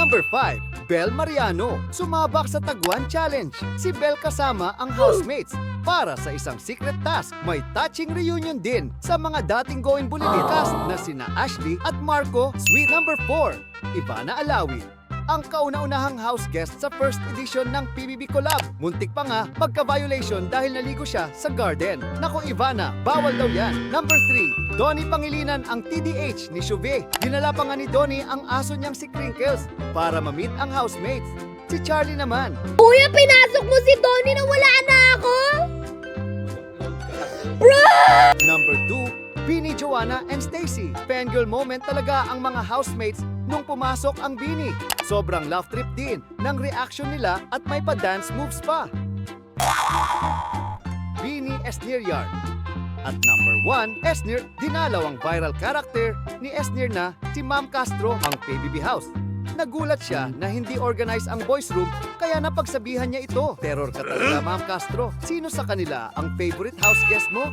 Number 5, Bel Mariano, sumabak sa Taguan Challenge. Si Bel kasama ang housemates para sa isang secret task. May touching reunion din sa mga dating Going Bulilit cast na sina Ashley at Marco. Sweet. Number 4, Ivana Alawi, ang kauna-unahang house guest sa first edition ng PBB Collab. Muntik pa nga magka-violation dahil naligo siya sa garden. Nako Ivana, bawal daw yan. Number 3, Donnie Pangilinan, ang TDH ni Chauvet. Dinala pa nga ni Donnie ang aso niyang si Crinkles para ma-meet ang housemates. Si Charlie naman, Kuya, pinasok mo si Donnie na wala na ako? Bro! Number 2, Bini, Joanna, and Stacy. Fangirl moment talaga ang mga housemates nung pumasok ang Bini. Sobrang laugh trip din ng reaction nila at may pa-dance moves pa. Bini Esniryar. At number 1, Esnir, dinalaw ang viral character ni Esnir na si Ma'am Castro, ang PBB House. Nagulat siya na hindi organize ang boys room kaya napagsabihan niya ito. Terror ka talaga, Ma'am Castro. Sino sa kanila ang favorite house guest mo?